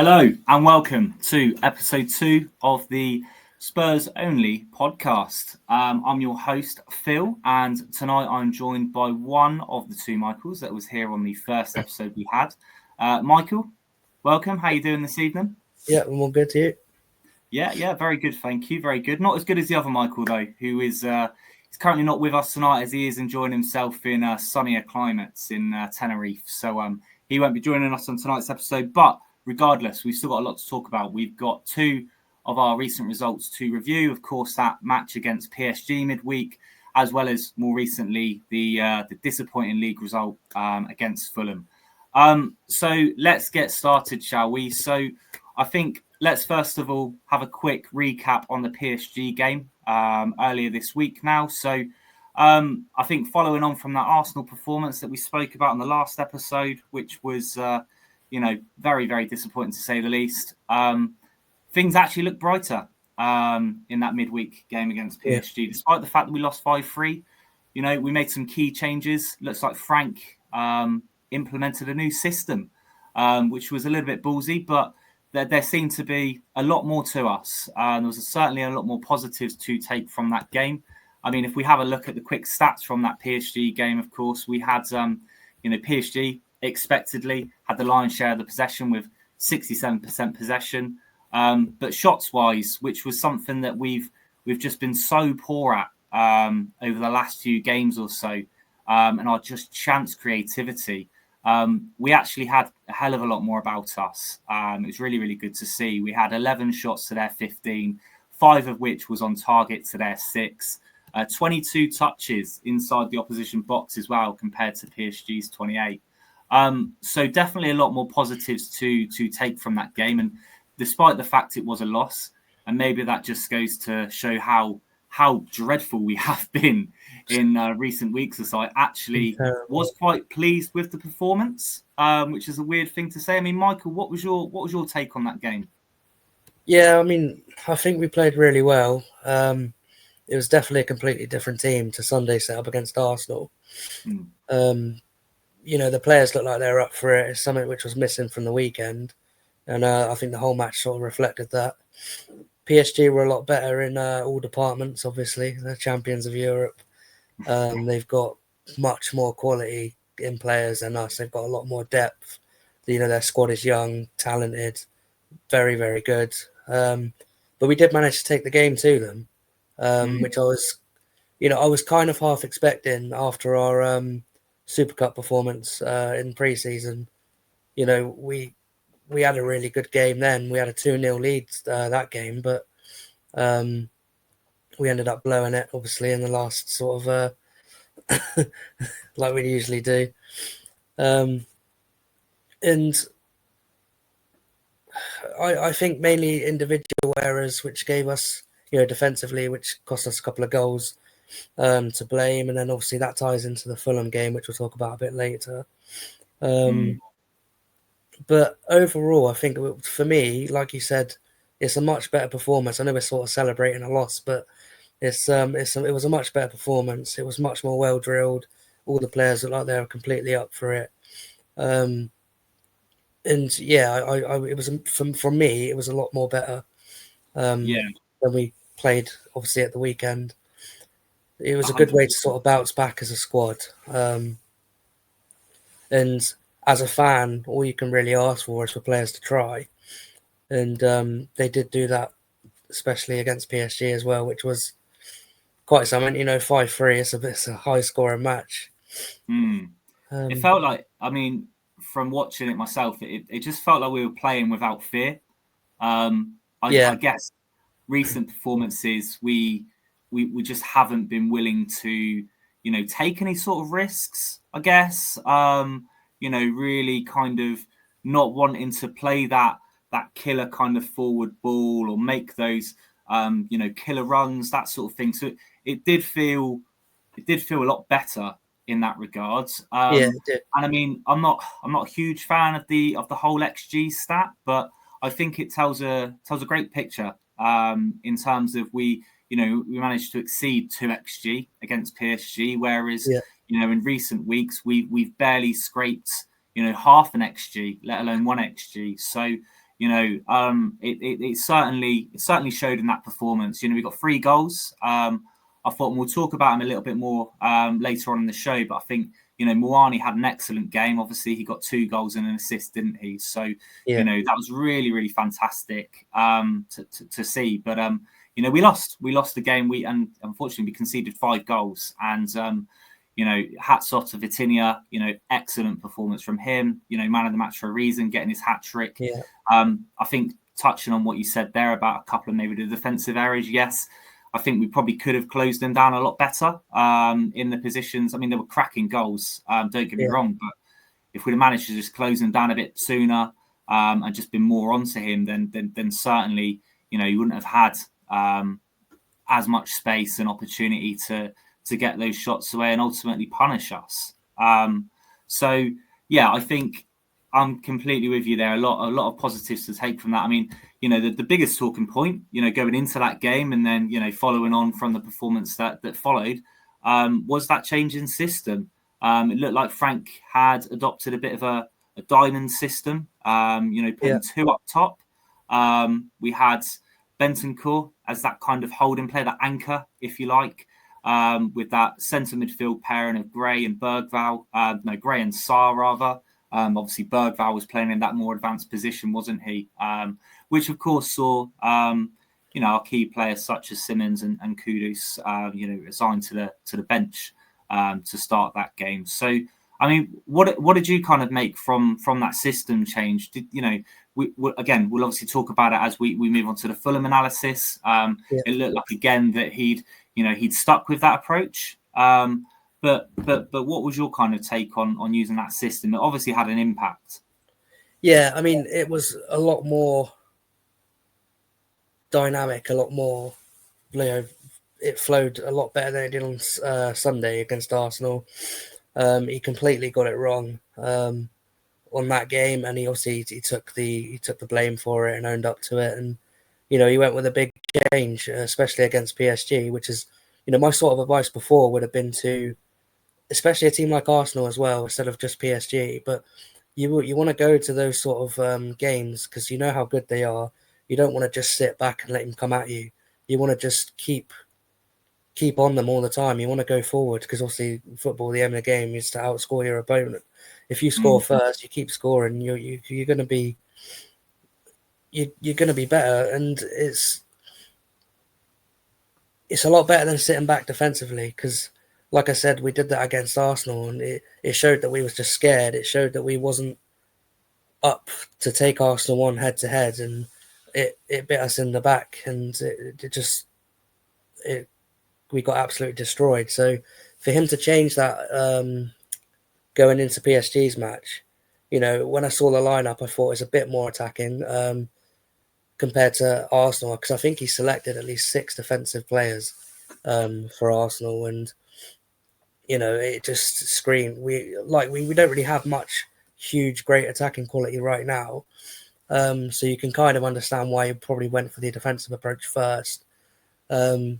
Hello and welcome to episode 2 of the Spurs Only podcast. I'm your host, Phil, and tonight I'm joined by one of the two Michaels that was here on the first episode we had. Michael, welcome. How are you doing this evening? Yeah, I'm all good to you. Yeah, very good, thank you. Very good. Not as good as the other Michael, though, who is he's currently not with us tonight as he is enjoying himself in sunnier climates in Tenerife. So he won't be joining us on tonight's episode, but regardless, we've still got a lot to talk about. We've got two of our recent results to review. Of course, that match against PSG midweek, as well as more recently the disappointing league result against Fulham. So let's get started, shall we? So I think let's first of all have a quick recap on the PSG game earlier this week now. So I think following on from that Arsenal performance that we spoke about in the last episode, which was very, very disappointing to say the least. Things actually look brighter in that midweek game against PSG, despite the fact that we lost 5-3. You know, we made some key changes. Looks like Frank implemented a new system, which was a little bit ballsy, but there seemed to be a lot more to us. There was certainly a lot more positives to take from that game. I mean, if we have a look at the quick stats from that PSG game, of course, we had, PSG expectedly had the lion's share of the possession with 67% possession. But shots-wise, which was something that we've just been so poor at over the last few games or so, and our just chance creativity, we actually had a hell of a lot more about us. It was really, really good to see. We had 11 shots to their 15, 5 of which was on target to their 6. 22 touches inside the opposition box as well, compared to PSG's 28. So definitely a lot more positives to take from that game. And despite the fact it was a loss, and maybe that just goes to show how dreadful we have been in recent weeks or so, I actually was quite pleased with the performance, which is a weird thing to say. I mean, Michael, what was your take on that game? Yeah, I mean, I think we played really well. It was definitely a completely different team to Sunday's setup against Arsenal. The players look like they're up for it. It's something which was missing from the weekend. And I think the whole match sort of reflected that. PSG were a lot better in all departments, obviously. They're champions of Europe. They've got much more quality in players than us. They've got a lot more depth. Their squad is young, talented, very, very good. But we did manage to take the game to them, which I was kind of half expecting after our Super Cup performance in pre-season. We had a really good game then. We had a 2-0 lead that game, but we ended up blowing it, obviously, in the last sort of like we usually do. And I think mainly individual errors, which gave us, defensively, which cost us a couple of goals to blame. And then obviously that ties into the Fulham game, which we'll talk about a bit later. But overall, I think for me, like you said, it's a much better performance. I know we're sort of celebrating a loss, but it was a much better performance. It was much more well drilled. All the players look like they were completely up for it. And yeah, it was for me, it was a lot more better. Than we played obviously at the weekend. It was a good way to sort of bounce back as a squad. And as a fan, all you can really ask for is for players to try. And they did do that, especially against PSG as well, which was quite something. 5-3, it's a high-scoring match. It felt like, I mean, from watching it myself, it just felt like we were playing without fear. I guess recent performances, we just haven't been willing to, take any sort of risks, I guess. Really kind of not wanting to play that killer kind of forward ball or make those, killer runs, that sort of thing. So it did feel a lot better in that regard. It did. And I mean, I'm not a huge fan of the whole XG stat, but I think it tells a great picture in terms of we managed to exceed 2 XG against PSG, whereas in recent weeks we've barely scraped half an XG, let alone 1 XG. So it certainly showed in that performance. We got 3 goals. I thought, and we'll talk about him a little bit more later on in the show, but I think, Moani had an excellent game. Obviously, he got 2 goals and an assist, didn't he? So, that was really, really fantastic to see. But, we lost the game. And unfortunately, we conceded 5 goals. And, hats off to Vitinha, excellent performance from him, man of the match for a reason, getting his hat trick. Yeah. I think touching on what you said there about a couple of maybe the defensive areas, yes, I think we probably could have closed them down a lot better in the positions. I mean, they were cracking goals, don't get me wrong, but if we'd have managed to just close them down a bit sooner and just been more onto him, then certainly, you wouldn't have had as much space and opportunity to get those shots away and ultimately punish us. So, yeah, I think I'm completely with you there. A lot of positives to take from that. I mean, the biggest talking point, going into that game and then, following on from the performance that followed, was that change in system. It looked like Frank had adopted a bit of a diamond system, putting 2 up top. We had Bentancur as that kind of holding player, that anchor, if you like, with that centre midfield pairing of Gray and Bergvall, Gray and Sarr rather. Obviously, Bergvall was playing in that more advanced position, wasn't he? Which, of course, saw our key players such as Simmons and Kudus, assigned to the bench to start that game. So, I mean, what did you kind of make from that system change? We'll obviously talk about it as we move on to the Fulham analysis. It looked like again that he'd stuck with that approach. But what was your kind of take on using that system? It obviously had an impact. Yeah, I mean, it was a lot more dynamic, a lot more, it flowed a lot better than it did on Sunday against Arsenal. He completely got it wrong on that game, and he took the blame for it and owned up to it. And he went with a big change, especially against PSG, which is my sort of advice before would have been to, especially a team like Arsenal as well, instead of just PSG. But you want to go to those sort of games because you know how good they are. You don't want to just sit back and let them come at you. You want to just keep on them all the time. You want to go forward because obviously football, the aim of the game is to outscore your opponent. If you score first, you keep scoring. You're going to be better, and it's a lot better than sitting back defensively because. Like I said, we did that against Arsenal, and it showed that we was just scared. It showed that we wasn't up to take Arsenal on head to head, and it bit us in the back, and we got absolutely destroyed. So for him to change that going into PSG's match, when I saw the lineup, I thought it was a bit more attacking compared to Arsenal because I think he selected at least 6 defensive players for Arsenal, and it just screamed. We don't really have much huge, great attacking quality right now. So you can kind of understand why he probably went for the defensive approach first. But,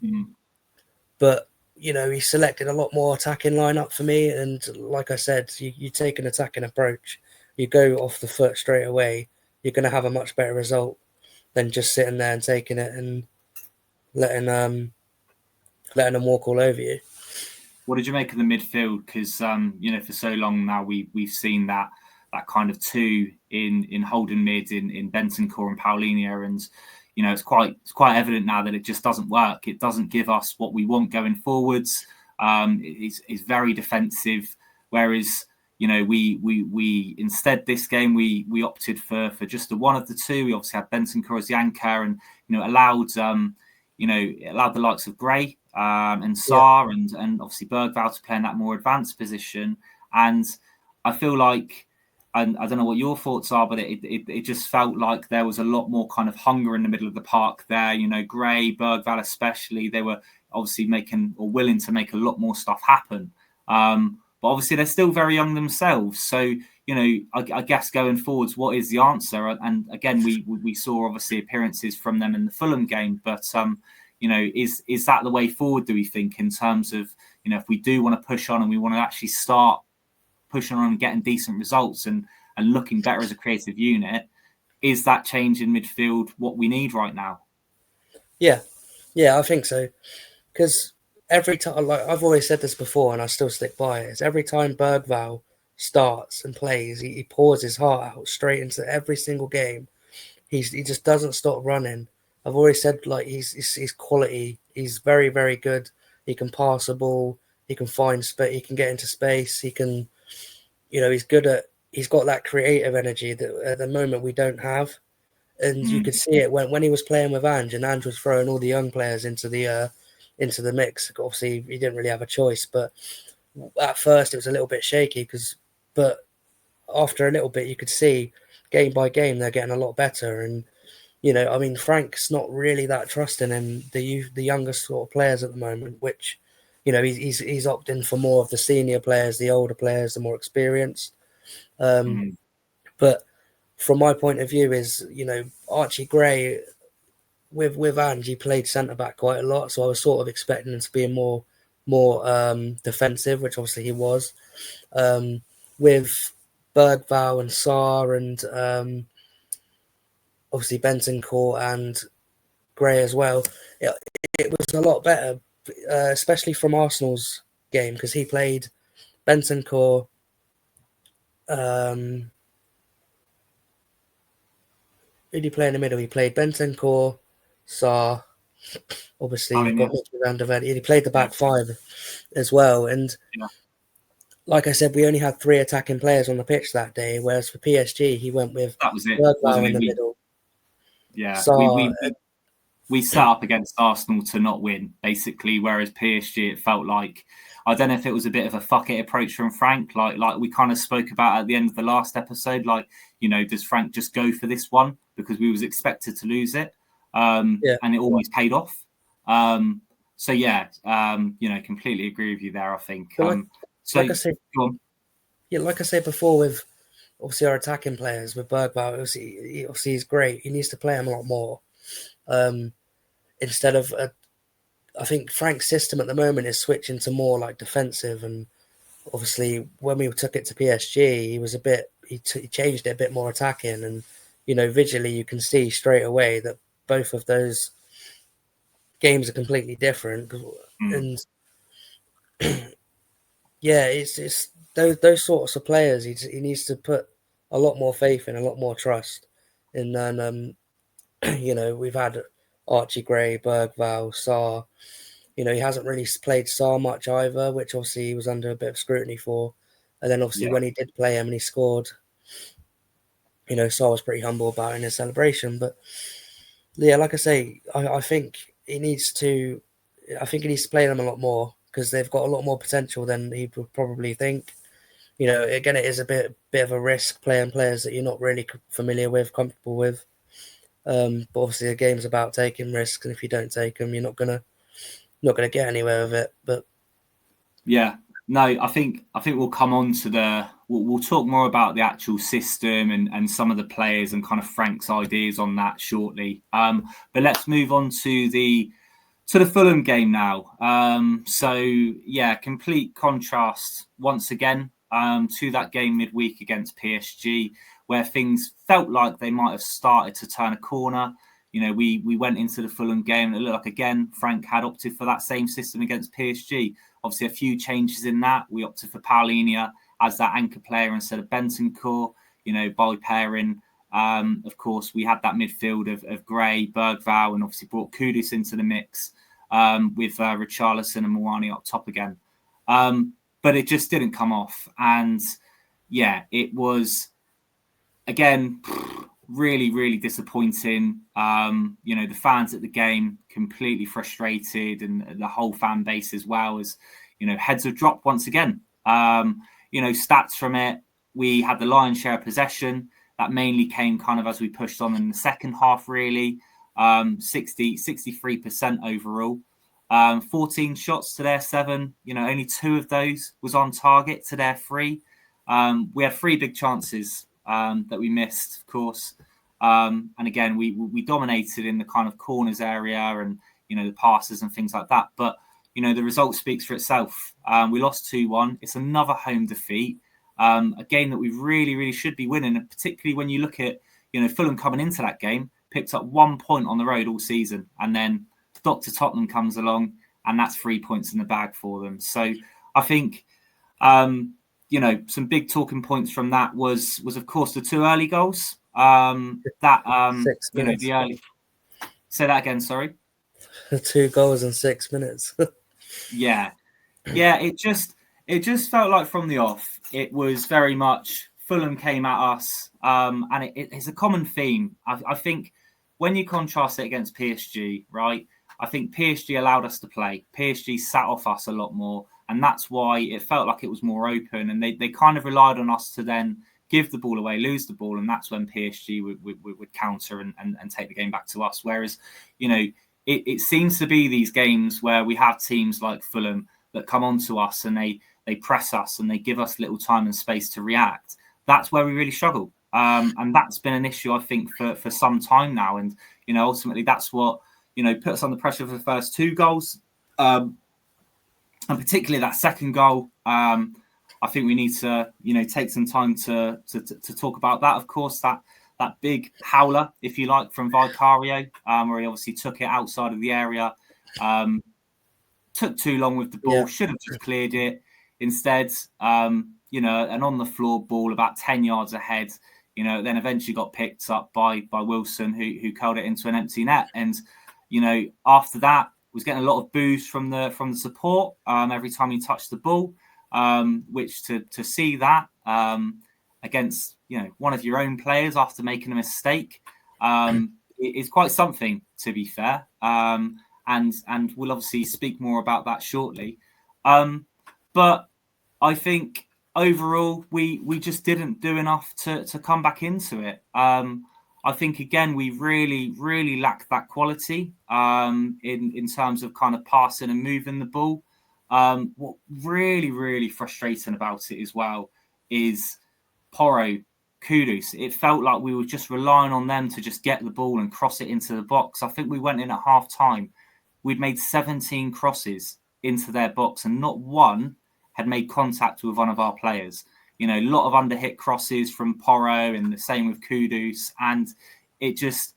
he selected a lot more attacking lineup for me. And like I said, you take an attacking approach, you go off the foot straight away, you're going to have a much better result than just sitting there and taking it and letting them walk all over you. What did you make of the midfield? Because for so long now we've seen that kind of 2 in holding mid in Bentancur and Paulinho, and it's quite evident now that it just doesn't work. It doesn't give us what we want going forwards. It's very defensive, whereas we instead this game we opted for just the one of the 2. We obviously had Bentancur as the anchor, and allowed the likes of Gray and Sarr and obviously Bergvall to play in that more advanced position. And I feel like, and I don't know what your thoughts are, but it just felt like there was a lot more kind of hunger in the middle of the park there. Gray, Bergvall especially, they were obviously making or willing to make a lot more stuff happen. But obviously they're still very young themselves. So, I guess going forwards, what is the answer? And again, we saw obviously appearances from them in the Fulham game, but is that the way forward, do we think, in terms of, if we do want to push on and we want to actually start pushing on and getting decent results and looking better as a creative unit, is that change in midfield what we need right now? Yeah, I think so. Because every time, like I've always said this before, and I still stick by it, is every time Bergvall starts and plays, he pours his heart out straight into every single game. He just doesn't stop running. I've always said like he's quality. He's very, very good. He can pass a ball. He can find space. He can get into space. He can, he's good at. He's got that creative energy that at the moment we don't have. And you could see it when he was playing with Ange, and Ange was throwing all the young players into the mix. Obviously, he didn't really have a choice, but at first it was a little bit shaky but after a little bit, you could see game by game they're getting a lot better. And I mean, Frank's not really that trusting in the younger sort of players at the moment, which he's opting for more of the senior players, the older players, the more experienced. But from my point of view, is Archie Gray with Ange, he played centre back quite a lot, so I was sort of expecting him to be more defensive, which obviously he was. With Bergvall and Sarr and obviously Bentancur and Gray as well, it was a lot better, especially from Arsenal's game, because he played Bentancur. Who did he play in the middle? He played Bentancur, Sarr. Obviously, you've got Mickey Van der Ven. He played the back five as well. And like I said, we only had 3 attacking players on the pitch that day, whereas for PSG, he went with Bergvall in the middle. Yeah, Sarr, we set up against Arsenal to not win, basically, whereas PSG, it felt like, I don't know if it was a bit of a fuck it approach from Frank, like we kind of spoke about at the end of the last episode, like, does Frank just go for this one? Because we was expected to lose it, and it almost paid off. Completely agree with you there, I think. Like I said before, with obviously our attacking players, with Bergvall, obviously he's great. He needs to play him a lot more. Instead of, I think Frank's system at the moment is switching to more like defensive, and obviously when we took it to PSG, he changed it a bit more attacking, and visually you can see straight away that both of those games are completely different. And it's those sorts of players he needs to put a lot more faith in, a lot more trust. And then we've had Archie Gray, Bergvall, Sarr. He hasn't really played Sarr much either, which obviously he was under a bit of scrutiny for. And then obviously when he did play him and he scored, Sarr was pretty humble about it in his celebration. But yeah, like I say, I think he needs to play them a lot more, because they've got a lot more potential than he would probably think. Again, it is a bit of a risk playing players that you're not really familiar with, comfortable with. But obviously the game's about taking risks, and if you don't take them, you're not gonna get anywhere with it. But I think we'll come on to we'll talk more about the actual system and some of the players and kind of Frank's ideas on that shortly. But let's move on to the Fulham game now. Complete contrast once again to that game midweek against PSG, where things felt like they might have started to turn a corner. We went into the Fulham game and it looked like, again, Frank had opted for that same system against PSG. Obviously, a few changes in that. We opted for Paulinho as that anchor player instead of Bentancur, by pairing. Of course, we had that midfield of Gray, Bergvall, and obviously brought Kudus into the mix with Richarlison and Mawani up top again. But it just didn't come off. And it was, again, really, really disappointing. The fans at the game completely frustrated, and the whole fan base as well, as heads have dropped once again. Stats from it, we had the lion's share of possession. That mainly came kind of as we pushed on in the second half, really. 63% overall. 14 shots to their 7. Only 2 of those was on target to their 3. We had 3 big chances that we missed, of course. And again, we dominated in the kind of corners area and, the passes and things like that. But, the result speaks for itself. We lost 2-1. It's another home defeat. A game that we really, really should be winning, and particularly when you look at, Fulham coming into that game picked up 1 point on the road all season, and then Dr. Tottenham comes along, and that's 3 points in the bag for them. So I think, some big talking points from that was of course the 2 early goals. 6 minutes. The early. Say that again. Sorry. 2 goals in 6 minutes. Yeah. It just felt like from the off, it was very much Fulham came at us, and it's a common theme. I think when you contrast it against PSG, right? I think PSG allowed us to play. PSG sat off us a lot more, and that's why it felt like it was more open. And they kind of relied on us to then give the ball away, lose the ball, and that's when PSG would counter and take the game back to us. Whereas, it seems to be these games where we have teams like Fulham that come onto us and they press us and they give us little time and space to react. That's where we really struggle. And that's been an issue, I think, for some time now. And, ultimately that's what, put us under pressure for the first 2 goals. And particularly that second goal, I think we need to, take some time to talk about that. Of course, that big howler, if you like, from Vicario, where he obviously took it outside of the area, took too long with the ball, should have just cleared it. Instead, an on the floor ball about 10 yards ahead, then eventually got picked up by Wilson, who curled it into an empty net. And, after that, was getting a lot of boos from the support every time he touched the ball, which to see that against one of your own players after making a mistake is quite something, to be fair. And we'll obviously speak more about that shortly. But I think overall we just didn't do enough to come back into it. I think again we really lacked that quality in terms of kind of passing and moving the ball. What really frustrating about it as well is Porro, Kudus. It felt like we were just relying on them to just get the ball and cross it into the box. I think we went in at half time. We'd made 17 crosses into their box and not one had made contact with one of our players. A lot of underhit crosses from Porro and the same with Kudus. And it just,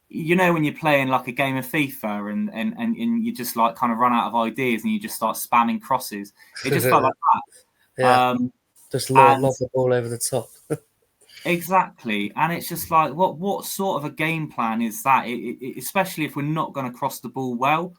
when you're playing like a game of FIFA and you just like kind of run out of ideas and you just start spamming crosses. It just felt like that. Yeah. Just lob the ball over the top. Exactly. And it's just like, what sort of a game plan is that? Especially if we're not going to cross the ball well.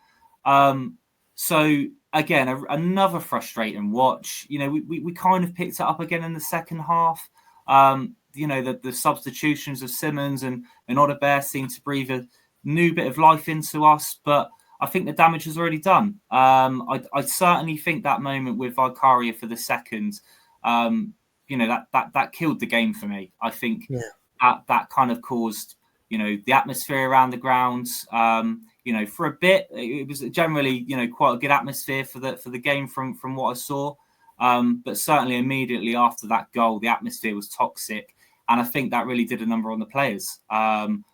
So again, another frustrating watch. We kind of picked it up again in the second half. The substitutions of Simmons and Odobert seemed to breathe a new bit of life into us, but I think the damage was already done. I certainly think that moment with Vicario for the second, that killed the game for me. I think that kind of caused, the atmosphere around the grounds. For a bit, it was generally, quite a good atmosphere for the game from what I saw. But certainly immediately after that goal, the atmosphere was toxic. And I think that really did a number on the players. And,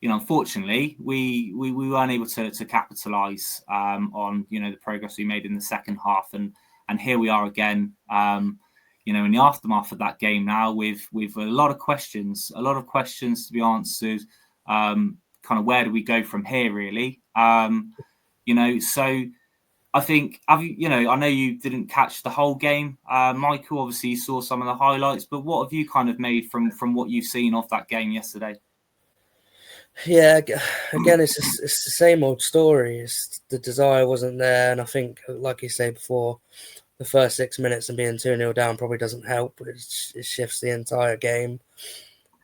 unfortunately, we weren't able to capitalise on, the progress we made in the second half. And here we are again, in the aftermath of that game now with a lot of questions to be answered. Kind of where do we go from here, really? So I think, I know you didn't catch the whole game, Michael. Obviously, you saw some of the highlights, but what have you kind of made from what you've seen of that game yesterday? Yeah, again, it's the same old story. The desire wasn't there, and I think, like you say before, the first 6 minutes and being 2-0 down probably doesn't help. It shifts the entire game.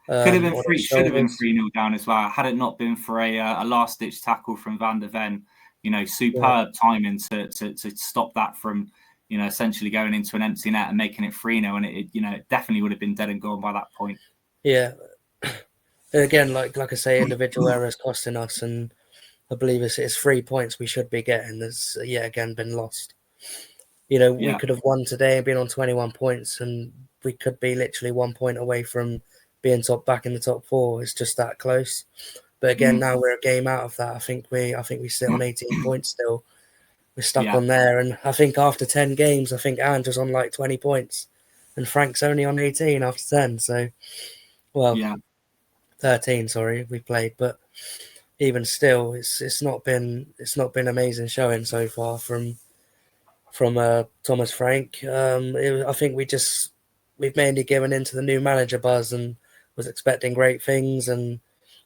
Should have been 3-0 down as well. Had it not been for a last-ditch tackle from Van der Ven, superb timing to stop that from, essentially going into an empty net and making it 3-0. And it definitely would have been dead and gone by that point. Yeah. Again, like I say, individual errors costing us, and I believe it's 3 points we should be getting. That's yet again been lost. We could have won today and been on 21 points, and we could be literally 1 point away from being back in the top 4. It's just that close. But again, now we're a game out of that. I think we sit on 18 points still. We're stuck on there, and I think after 10 games, I think Andrew's on like 20 points, and Frank's only on 18 after 10. So, 13, sorry, we played, but even still, it's not been amazing showing so far from Thomas Frank. I think we've mainly given into the new manager buzz and was expecting great things, and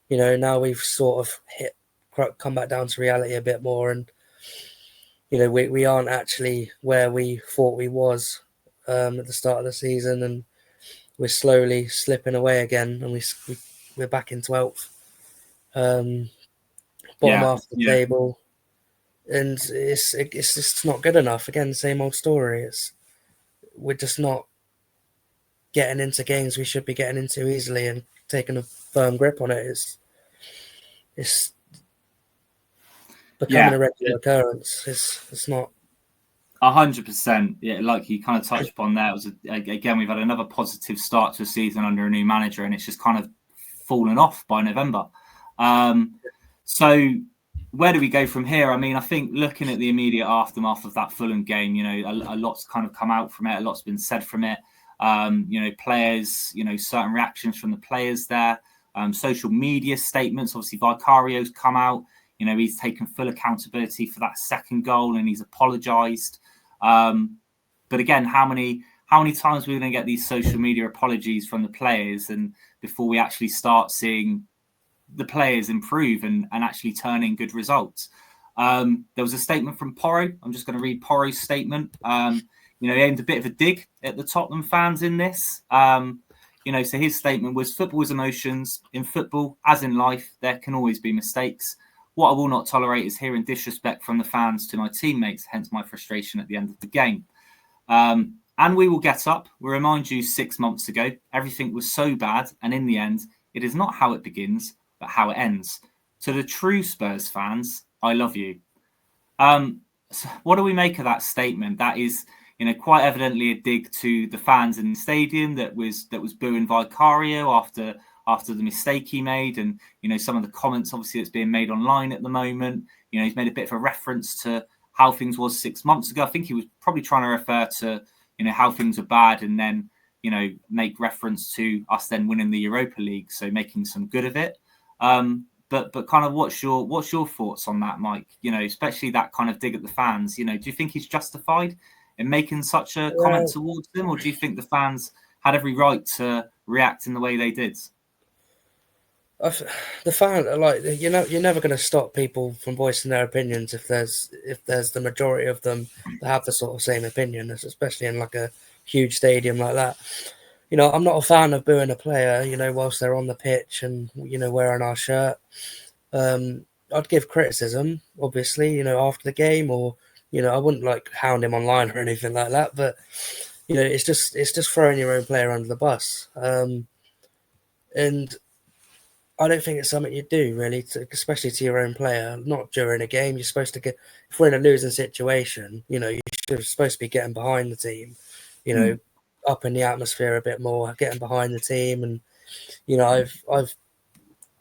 now we've sort of come back down to reality a bit more, and we aren't actually where we thought we was at the start of the season, and we're slowly slipping away again, and we're back in 12th, bottom half of the table, and it's just not good enough. Again, same old story. We're just not getting into games we should be getting into easily and taking a firm grip on it. It's becoming a regular occurrence. It's not. 100%. Yeah, like you kind of touched upon there, it was again, we've had another positive start to a season under a new manager, and it's just kind of fallen off by November. So where do we go from here? I mean, I think looking at the immediate aftermath of that Fulham game, a lot's kind of come out from it. A lot's been said from it. Players, certain reactions from the players there. Social media statements. Obviously, Vicario's come out. He's taken full accountability for that second goal and he's apologised. But again, how many times are we going to get these social media apologies from the players and before we actually start seeing the players improve and actually turn in good results? There was a statement from Porro. I'm just going to read Porro's statement. He aimed a bit of a dig at the Tottenham fans in this. So his statement was, football is emotions. In football, as in life, there can always be mistakes. What I will not tolerate is hearing disrespect from the fans to my teammates, hence my frustration at the end of the game. And we will get up. We remind you 6 months ago, everything was so bad. And in the end, it is not how it begins, but how it ends. To the true Spurs fans, I love you. So what do we make of that statement? That is, quite evidently a dig to the fans in the stadium that was booing Vicario after the mistake he made, and some of the comments obviously that's being made online at the moment. He's made a bit of a reference to how things was 6 months ago. I think he was probably trying to refer to how things are bad, and then make reference to us then winning the Europa League, so making some good of it. But kind of what's your thoughts on that, Mike? Especially that kind of dig at the fans. Do you think he's justified in making such a comment towards them, or do you think the fans had every right to react in the way they did? The fan, you're never going to stop people from voicing their opinions if there's the majority of them that have the sort of same opinion, especially in like a huge stadium like that. I'm not a fan of booing a player, whilst they're on the pitch and wearing our shirt. I'd give criticism, obviously, after the game, or I wouldn't like hound him online or anything like that. But it's just throwing your own player under the bus, and I don't think it's something you do, really, especially to your own player. Not during a game. You're supposed to if we're in a losing situation, you're supposed to be getting behind the team, up in the atmosphere a bit more, getting behind the team. And, I've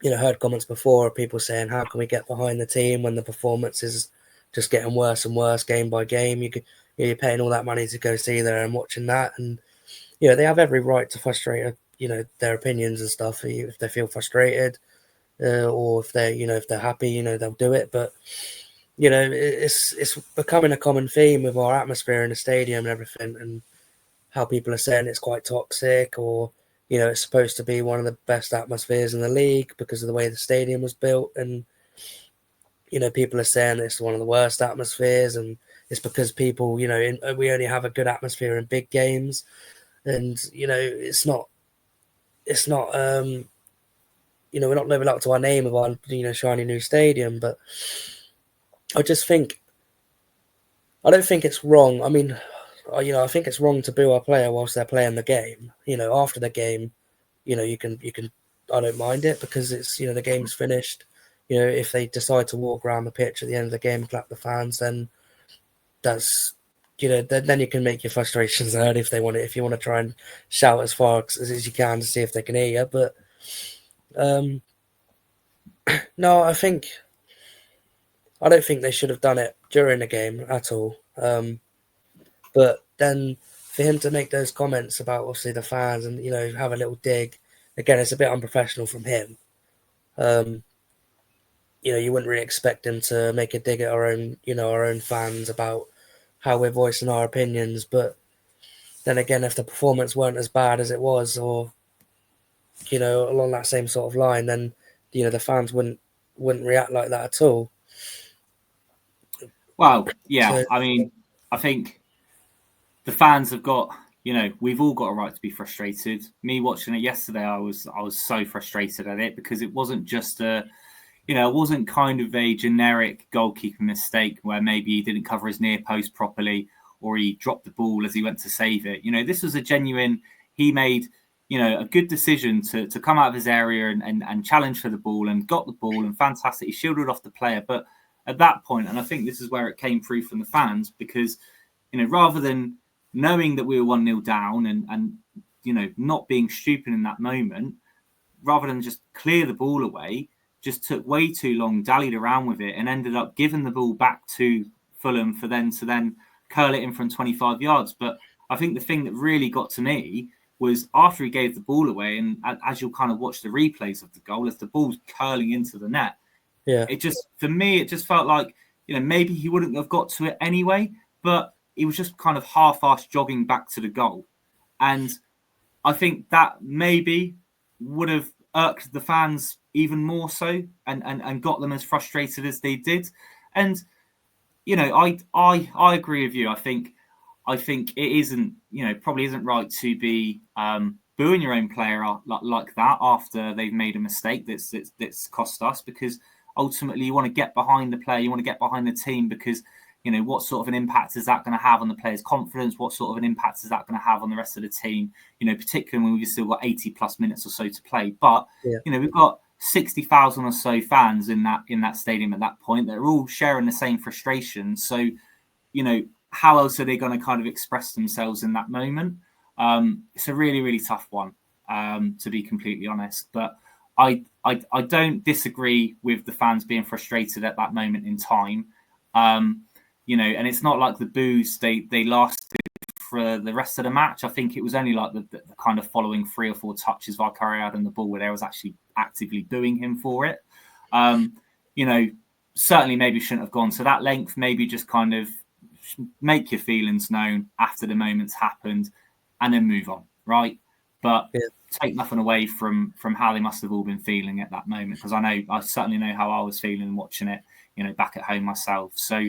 heard comments before of people saying, how can we get behind the team when the performance is just getting worse and worse game by game? You're paying all that money to go see there and watching that. And, they have every right to frustrate their opinions and stuff if they feel frustrated, or if they're happy, they'll do it. But it's becoming a common theme with our atmosphere in the stadium and everything, and how people are saying it's quite toxic, or it's supposed to be one of the best atmospheres in the league because of the way the stadium was built, and people are saying it's one of the worst atmospheres, and it's because people we only have a good atmosphere in big games, and it's not we're not living up to our name of our shiny new stadium. But I don't think it's wrong. I mean, I think it's wrong to boo our player whilst they're playing the game. After the game, you can I don't mind it, because it's the game's finished. If they decide to walk around the pitch at the end of the game and clap the fans, then that's then you can make your frustrations heard if they want it. If you want to try and shout as far as you can to see if they can hear you, but no, I don't think they should have done it during the game at all. But then for him to make those comments about obviously the fans and have a little dig again, it's a bit unprofessional from him. You wouldn't really expect him to make a dig at our own fans about how we're voicing our opinions. But then again, if the performance weren't as bad as it was, or along that same sort of line, then the fans wouldn't react like that at all. Well, yeah, So, I mean, I think the fans have got, we've all got a right to be frustrated. Me watching it yesterday, I was so frustrated at it because it wasn't just it wasn't kind of a generic goalkeeper mistake where maybe he didn't cover his near post properly or he dropped the ball as he went to save it. This was a genuine, he made, a good decision to come out of his area and challenge for the ball and got the ball and fantastic. He shielded off the player. But at that point, and I think this is where it came through from the fans, because, rather than knowing that we were 1-0 down and not being stupid in that moment, rather than just clear the ball away, just took way too long, dallied around with it, and ended up giving the ball back to Fulham for them to then curl it in from 25 yards. But I think the thing that really got to me was after he gave the ball away, and as you'll kind of watch the replays of the goal, as the ball's curling into the net, it just, for me, it just felt like, maybe he wouldn't have got to it anyway, but he was just kind of half-assed jogging back to the goal. And I think that maybe would have irked the fans even more so and got them as frustrated as they did. And, I agree with you. I think it isn't, probably isn't right to be booing your own player like that after they've made a mistake that's cost us, because ultimately you want to get behind the player, you want to get behind the team, because what sort of an impact is that going to have on the player's confidence? What sort of an impact is that going to have on the rest of the team? Particularly when we've still got 80 plus minutes or so to play. But, we've got 60,000 or so fans in that stadium at that point. They're all sharing the same frustration. So, how else are they going to kind of express themselves in that moment? It's a really, really tough one, to be completely honest. But I don't disagree with the fans being frustrated at that moment in time. And it's not like the boos they lasted for the rest of the match. I think it was only like the kind of following 3 or 4 touches Valkyrie had on the ball where they was actually actively booing him for it. Certainly maybe shouldn't have gone to that length. Maybe just kind of make your feelings known after the moment's happened and then move on, right? But take nothing away from how they must have all been feeling at that moment, because I certainly know how I was feeling watching it, back at home myself. So,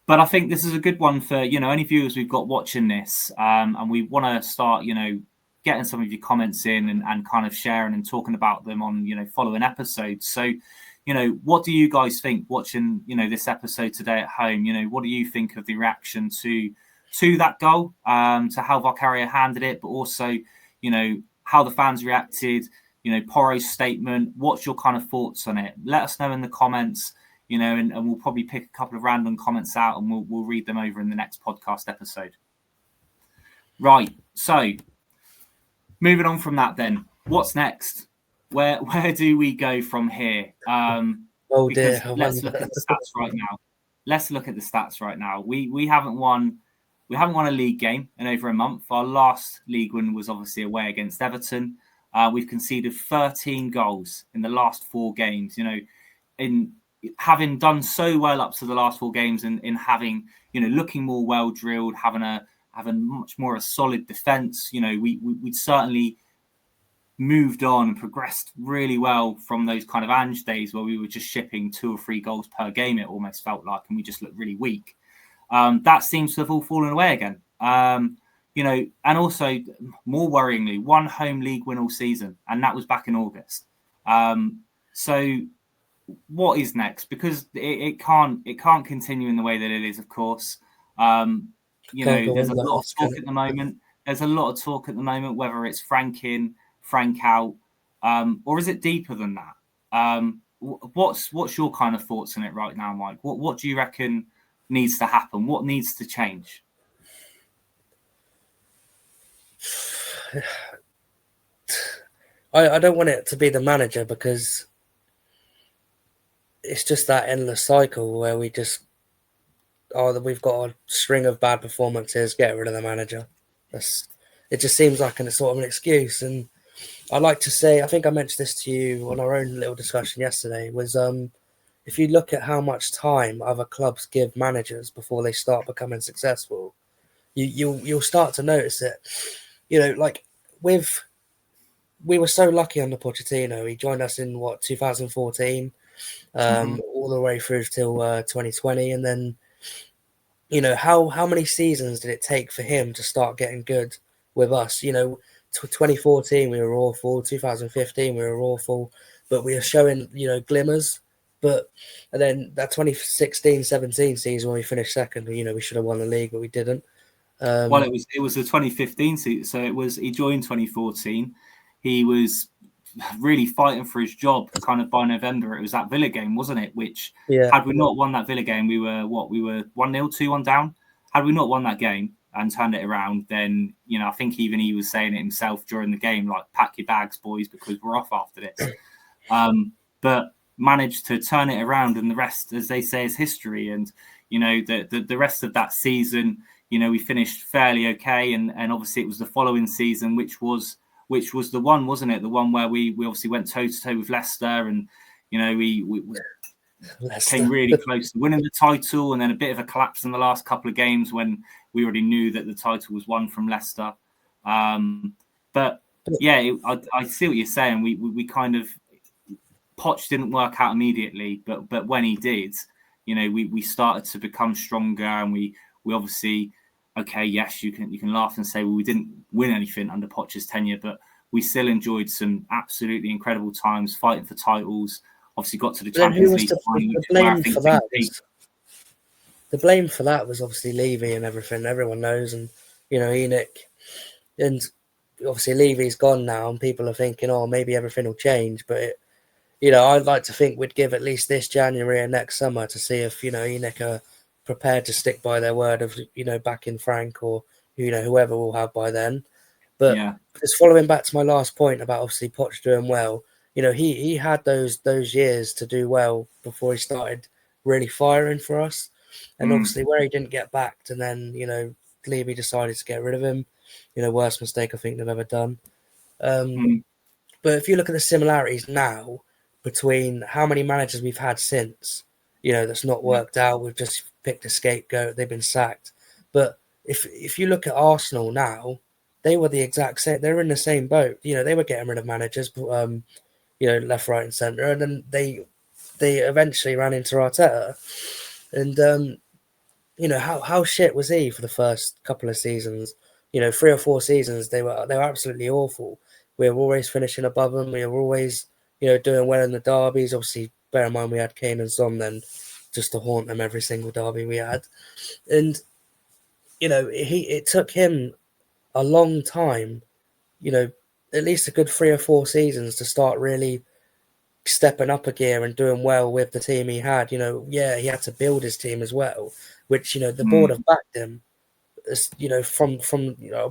but I think this is a good one for, any viewers we've got watching this, and we want to start, getting some of your comments in and kind of sharing and talking about them on, following episodes. So, what do you guys think watching, this episode today at home? What do you think of the reaction to that goal, to how Valkyria handled it, but also, how the fans reacted, Porro's statement? What's your kind of thoughts on it? Let us know in the comments. And we'll probably pick a couple of random comments out and we'll read them over in the next podcast episode. Right. So moving on from that then, what's next? Where do we go from here? Oh dear. Let's look at the stats right now. We haven't won a league game in over a month. Our last league win was obviously away against Everton. We've conceded 13 goals in the last 4 games. In having done so well up to the last 4 games and in having, looking more well drilled, having much more a solid defence, we'd certainly moved on and progressed really well from those kind of Ange days where we were just shipping 2 or 3 goals per game, it almost felt like, and we just looked really weak. That seems to have all fallen away again. And also more worryingly, 1 home league win all season, and that was back in August. So what is next? Because it can't continue in the way that it is, of course. There's a lot of talk at the moment. Whether it's Frank in, Frank out, or is it deeper than that? What's your kind of thoughts on it right now, Mike? What do you reckon needs to happen? What needs to change? I don't want it to be the manager, because it's just that endless cycle where we've got a string of bad performances, get rid of the manager. It just seems like a sort of an excuse. And I'd like to say, I think I mentioned this to you on our own little discussion yesterday, was if you look at how much time other clubs give managers before they start becoming successful, you'll start to notice it. Like we were so lucky under Pochettino. He joined us in 2014, all the way through till 2020, and then how many seasons did it take for him to start getting good with us? 2014 we were awful, 2015 we were awful, but we were showing glimmers. And then that 2016-17 season when we finished second, we should have won the league, but we didn't. Well, it was the 2015 season, so he joined 2014. He was really fighting for his job. Kind of by November, it was that Villa game, wasn't it? Which had we not won that Villa game, we were 1-0, 2-1 down. Had we not won that game and turned it around, then I think even he was saying it himself during the game, like, pack your bags, boys, because we're off after this. But managed to turn it around, and the rest, as they say, is history. And the rest of that season, we finished fairly okay, and obviously it was the following season, which was the one, wasn't it? The one where we obviously went toe to toe with Leicester, and we came really close to winning the title, and then a bit of a collapse in the last couple of games when we already knew that the title was won from Leicester. But yeah, I see what you're saying. We kind of, Poch didn't work out immediately, but when he did, we started to become stronger, and we obviously, okay, yes, you can laugh and say, well, we didn't win anything under Poch's tenure, but we still enjoyed some absolutely incredible times fighting for titles. Obviously, got to the Champions League final. The blame for that was obviously Levy and everything. Everyone knows, and Enoch, and obviously Levy's gone now, and people are thinking, oh, maybe everything will change. But I'd like to think we'd give at least this January and next summer to see if Enoch are prepared to stick by their word of backing Frank, or whoever we'll have by then. But just following back to my last point about obviously Poch doing well, he had those years to do well before he started really firing for us. And obviously where he didn't get backed, and then Levy decided to get rid of him, worst mistake I think they've ever done. But if you look at the similarities now between how many managers we've had since, that's not worked out, we've just picked a scapegoat, they've been sacked. But if you look at Arsenal now, they were the exact same. They were in the same boat. They were getting rid of managers, left, right, and centre, and then they eventually ran into Arteta. And how shit was he for the first couple of seasons? 3 or 4 seasons they were absolutely awful. We were always finishing above them. We were always doing well in the derbies. Obviously, bear in mind we had Kane and Son then, just to haunt them every single derby we had. And it took him a long time, at least a good 3 or 4 seasons to start really stepping up a gear and doing well with the team he had. He had to build his team as well, which the board have backed him, from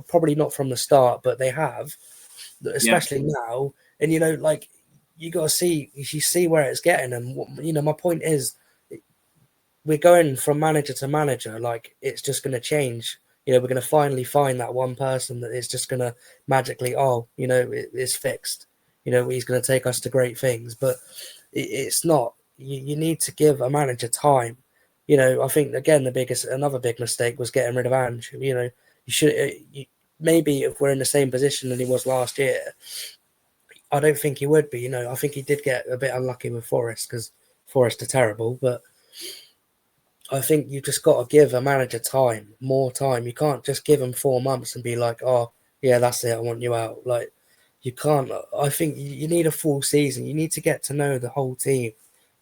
probably not from the start, but they have, especially now. And you got to see where it's getting. And my point is, we're going from manager to manager. Like, it's just going to change. We're going to finally find that one person that is just going to magically, it's fixed. He's going to take us to great things. But it's not. You need to give a manager time. I think, again, another big mistake was getting rid of Ange. You should maybe if we're in the same position than he was last year, I don't think he would be. I think he did get a bit unlucky with Forest because Forest are terrible. But I think you just got to give a manager more time. You can't just give him 4 months and be like, oh, yeah, that's it, I want you out. Like, you can't. I think you need a full season. You need to get to know the whole team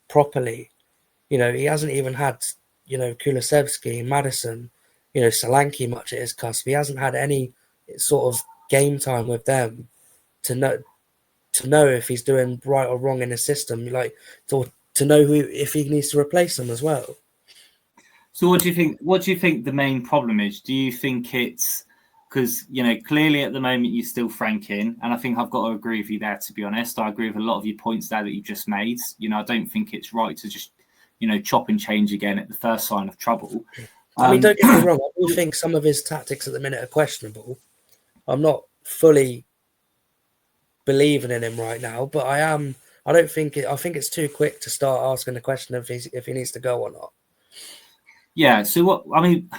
properly. He hasn't even had, Kulusevski, Maddison, Solanke much at his cusp. He hasn't had any sort of game time with them to know if he's doing right or wrong in the system. To know if he needs to replace them as well. So what do you think? What do you think the main problem is? Do you think it's because clearly at the moment you're still Franking, and I think I've got to agree with you there. To be honest, I agree with a lot of your points there that you just made. I don't think it's right to just chop and change again at the first sign of trouble. I mean, don't get me wrong. I do think some of his tactics at the minute are questionable. I'm not fully believing in him right now. But I don't think I think it's too quick to start asking the question if he needs to go or not. Yeah. So what I mean,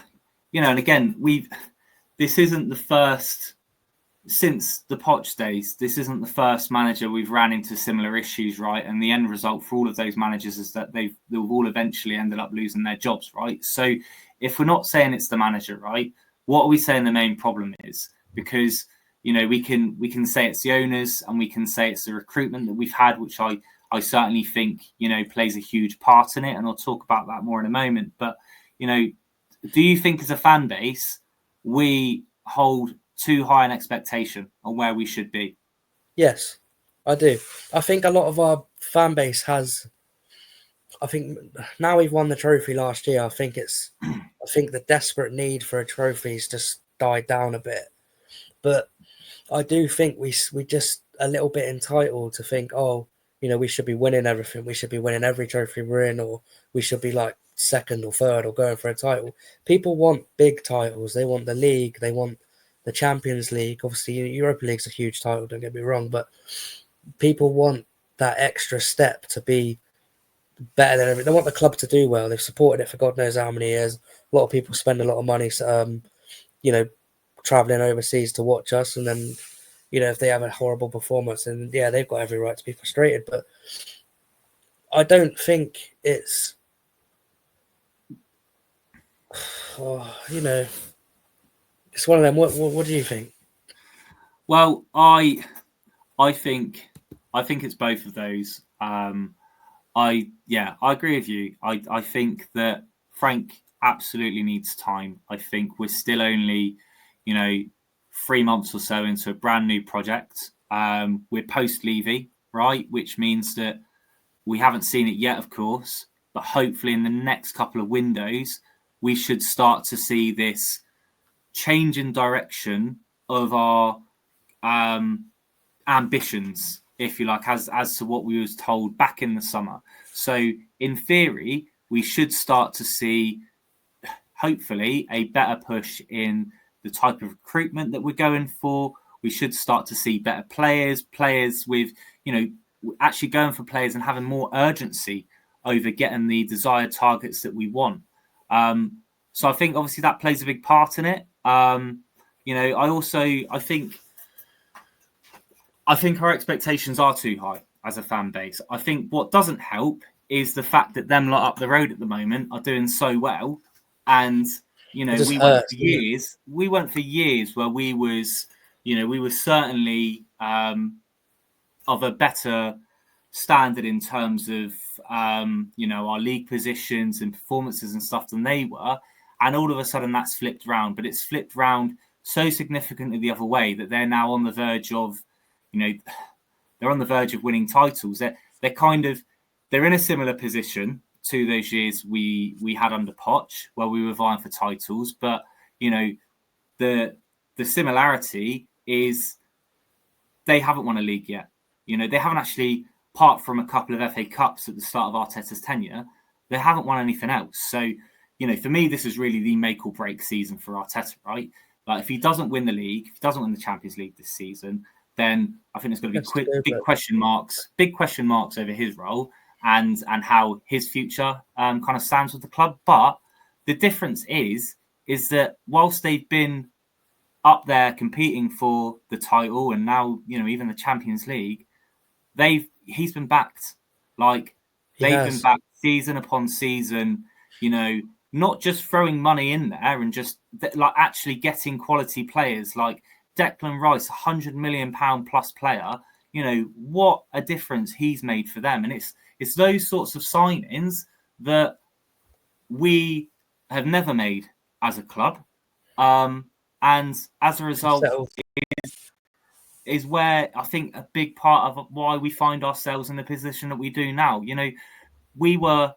and again, this isn't the first. Since the Poch days, this isn't the first manager we've ran into similar issues, right? And the end result for all of those managers is that they've all eventually ended up losing their jobs, right? So if we're not saying it's the manager, right, what are we saying the main problem is? Because we can say it's the owners and we can say it's the recruitment that we've had, which I certainly think plays a huge part in it, and I'll talk about that more in a moment. But do you think as a fan base we hold too high an expectation on where we should be? Yes, I do. I think a lot of our fan base has. I think now we've won the trophy last year. I think the desperate need for a trophy has just died down a bit. But I do think we just a little bit entitled to think, we should be winning everything. We should be winning every trophy we're in, or we should be like second or third or going for a title. People want big titles. They want the league. They want the Champions League. Obviously, Europa League's a huge title, don't get me wrong, but people want that extra step to be better than everything. They want the club to do well. They've supported it for God knows how many years. A lot of people spend a lot of money, traveling overseas to watch us, and then, if they have a horrible performance, and they've got every right to be frustrated. But I don't think it's, it's one of them. What do you think? Well, I think it's both of those. I agree with you. I think that Frank absolutely needs time. I think we're still only, 3 months or so into a brand new project. We're post Levy, right? Which means that we haven't seen it yet, of course, but hopefully in the next couple of windows, we should start to see this change in direction of our ambitions, if you like, as to what we was told back in the summer. So in theory, we should start to see, hopefully, a better push in the type of recruitment that we're going for. We should start to see better players with, actually going for players and having more urgency over getting the desired targets that we want. So I think obviously that plays a big part in it. I think our expectations are too high as a fan base. I think what doesn't help is the fact that them lot up the road at the moment are doing so well. And, we went for years where we were certainly of a better standard in terms of, our league positions and performances and stuff than they were. And all of a sudden that's flipped round, but it's flipped round so significantly the other way that they're now on the verge of, they're on the verge of winning titles. They're in a similar position to those years we had under Poch, where we were vying for titles. But the similarity is they haven't won a league yet. They haven't actually, apart from a couple of FA Cups at the start of Arteta's tenure, they haven't won anything else. So for me, this is really the make or break season for Arteta, right? Like if he doesn't win the league, if he doesn't win the Champions League this season, then I think there's going to be big question marks over his role and how his future kind of stands with the club. But the difference is that whilst they've been up there competing for the title and now even the Champions League, he's been backed. Like they've been backed season upon season. Not just throwing money in there and just like actually getting quality players like Declan Rice, £100 million plus player. What a difference he's made for them. And it's those sorts of signings that we have never made as a club. And as a result, is where I think a big part of why we find ourselves in the position that we do now. We were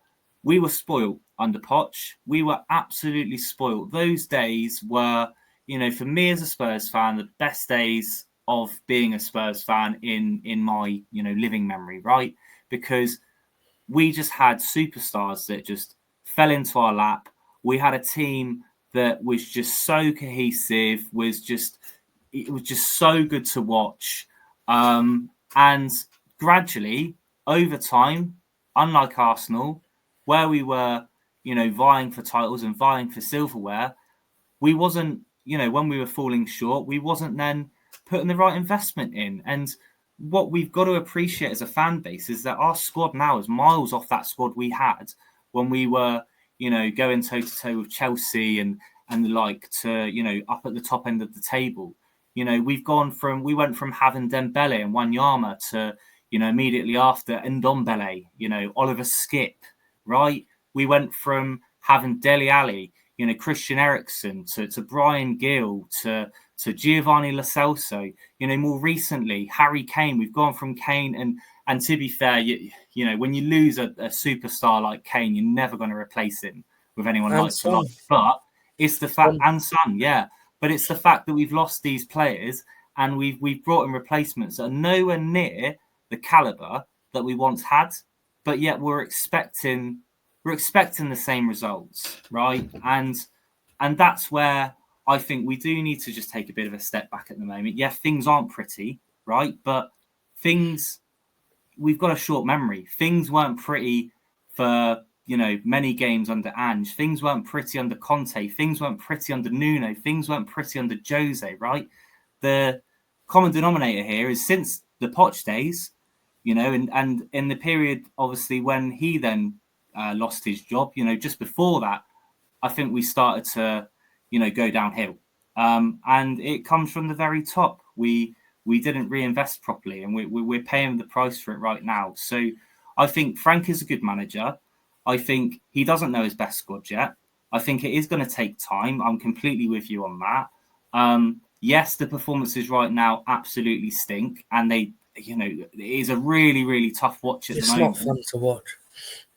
spoiled under Poch. We were absolutely spoiled. Those days were, for me as a Spurs fan, the best days of being a Spurs fan in my, living memory, right? Because we just had superstars that just fell into our lap. We had a team that was just so cohesive, it was just so good to watch. And gradually, over time, unlike Arsenal, where we were, vying for titles and vying for silverware, we wasn't, when we were falling short, we wasn't then putting the right investment in. And what we've got to appreciate as a fan base is that our squad now is miles off that squad we had when we were, going toe to toe with Chelsea and the like to, up at the top end of the table. We went from having Dembele and Wanyama to, immediately after Ndombele, Oliver Skip, right? We went from having Dele Alli, Christian Eriksen to Brian Gill to Giovanni Lo Celso, more recently, Harry Kane. We've gone from Kane and to be fair, when you lose a superstar like Kane, you're never going to replace him with anyone And like to like. But it's the fact, and Son, yeah. But it's the fact that we've lost these players and we've brought in replacements that are nowhere near the caliber that we once had, but yet we're expecting the same results, right? And that's where I think we do need to just take a bit of a step back at the moment. Yeah, things aren't pretty, right? But we've got a short memory. Things weren't pretty for, many games under Ange. Things weren't pretty under Conte. Things weren't pretty under Nuno. Things weren't pretty under Jose, right? The common denominator here is since the Poch days, and in the period, obviously, when he then lost his job, just before that, I think we started to, go downhill. And it comes from the very top. We didn't reinvest properly, and we're paying the price for it right now. So I think Frank is a good manager. I think he doesn't know his best squad yet. I think it is going to take time. I'm completely with you on that. Yes, the performances right now absolutely stink, and it is a really, really tough watch at the moment. It's not fun to watch.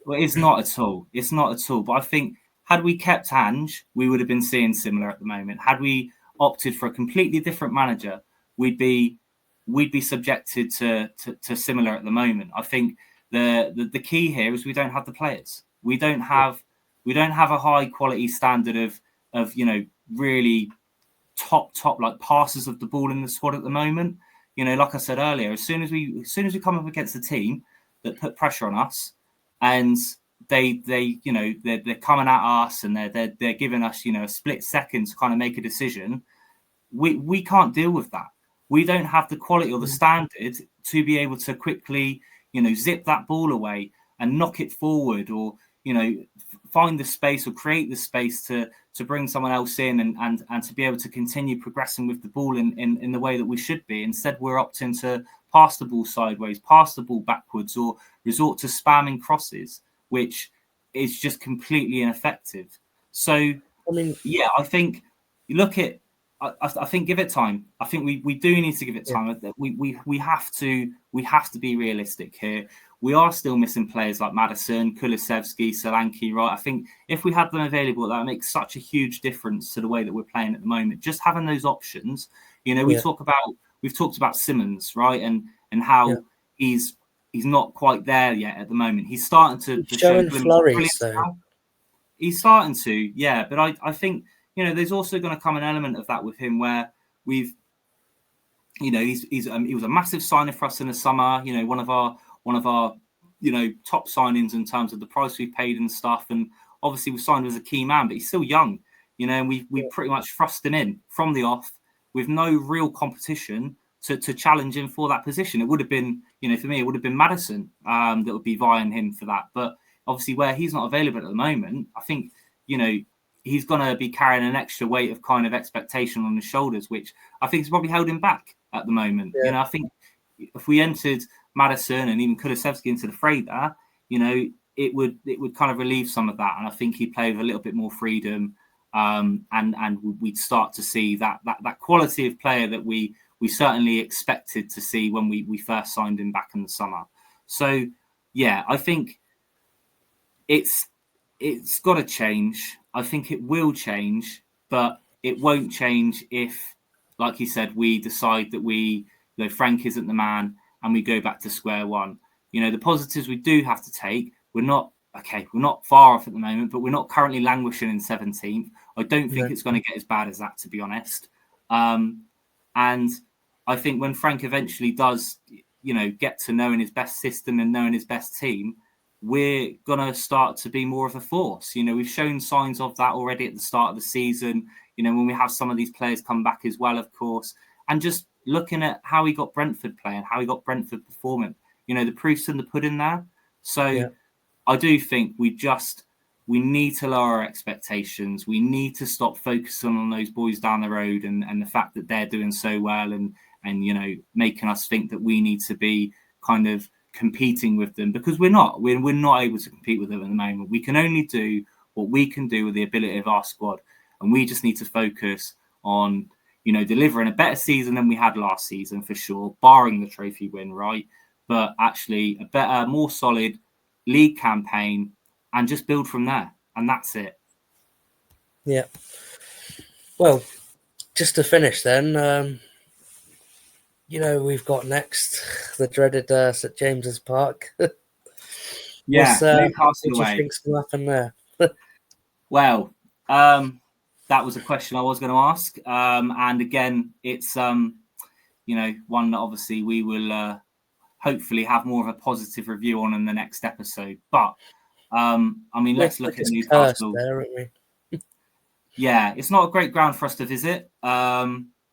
Well, it's not at all. It's not at all. But I think had we kept Ange, we would have been seeing similar at the moment. Had we opted for a completely different manager, we'd be subjected to similar at the moment. I think the key here is we don't have the players. We don't have a high quality standard of really top like passers of the ball in the squad at the moment. Like I said earlier, as soon as we come up against a team that put pressure on us and they're coming at us and they're giving us a split second to kind of make a decision, we can't deal with that. We don't have the quality or the standard to be able to quickly zip that ball away and knock it forward, or find the space or create the space to bring someone else in and to be able to continue progressing with the ball in the way that we should be. Instead, we're opting to pass the ball sideways, pass the ball backwards, or resort to spamming crosses, which is just completely ineffective. So, I think you look at. I think give it time. I think we do need to give it time. Yeah. We have to be realistic here. We are still missing players like Maddison, Kulusevski, Solanke, right? I think if we had them available, that makes such a huge difference to the way that we're playing at the moment. Just having those options, we've talked about Simmons, right? And how he's not quite there yet at the moment. He's starting to show flurries, though. He's starting to, yeah. But I think there's also going to come an element of that with him where he was a massive signing for us in the summer. One of our top signings in terms of the price we paid and stuff. And obviously we signed him as a key man, but he's still young. And we pretty much thrust him in from the off with no real competition to challenge him for that position. It would have been, for me, it would have been Maddison that would be vying him for that. But obviously where he's not available at the moment, I think, he's going to be carrying an extra weight of kind of expectation on his shoulders, which I think is probably held him back at the moment. Yeah. I think if we entered Maddison and even Kulusevski into the fray there, it would kind of relieve some of that. And I think he'd play with a little bit more freedom. And we'd start to see that quality of player that we certainly expected to see when we first signed him back in the summer. So, yeah, I think it's got to change. I think it will change, but it won't change if, like you said, we decide that Frank isn't the man and we go back to square one. The positives we do have to take, we're not far off at the moment, but we're not currently languishing in 17th. I don't think it's going to get as bad as that, to be honest. And I think when Frank eventually does, get to knowing his best system and knowing his best team, we're going to start to be more of a force. We've shown signs of that already at the start of the season, when we have some of these players come back as well, of course, and just looking at how he got Brentford playing, how he got Brentford performing, the proof's in the pudding there. So I do think we need to lower our expectations. We need to stop focusing on those boys down the road and the fact that they're doing so well and making us think that we need to be kind of competing with them, because we're not. We're not able to compete with them at the moment. We can only do what we can do with the ability of our squad, and we just need to focus on delivering a better season than we had last season for sure, barring the trophy win, right? But actually a better, more solid league campaign and just build from there, and that's it. Yeah. Well, just to finish then, we've got next the dreaded St James's Park. Newcastle what do you away. think's going to happen there? Well, that was a question I was going to ask, and again, it's one that obviously we will hopefully have more of a positive review on in the next episode. But let's look at Newcastle. There, aren't we? Yeah, it's not a great ground for us to visit.